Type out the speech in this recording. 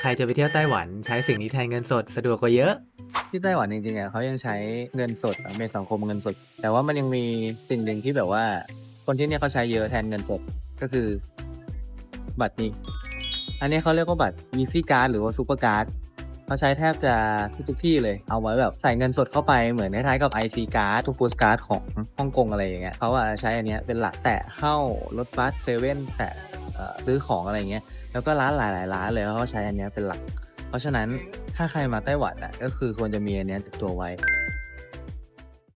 ใครจะไปเที่ยวไต้หวันใช้สิ่งนี้แทนเงินสดสะดวกกว่าเยอะที่ไต้หวันจริงๆเขายังใช้เงินสดเป็นสังคมเงินสดแต่ว่ามันยังมีสิ่งหนึ่งที่แบบว่าคนที่เนี่ยเขาใช้เยอะแทนเงินสดก็คือบัตรนี้อันนี้เขาเรียกว่าบัตร Easy Card หรือว่า Super Card เขาใช้แทบจะทุกที่เลยเอาไว้แบบใส่เงินสดเข้าไปเหมือนคล้ายๆกับ IC Card ทุกโปสการ์ดของฮ่องกงอะไรอย่างเงี้ยเขาใช้อันนี้เป็นหลักแตะเข้ารถบัสเซเว่นแตะซื้อของอะไรอย่างเงี้ยแล้วก็ร้านหลายๆร้านเลยเขาใช้อันนี้เป็นหลักเพราะฉะนั้นถ้าใครมาไต้หวันก็คือควรจะมีอันนี้ติดตัวไว้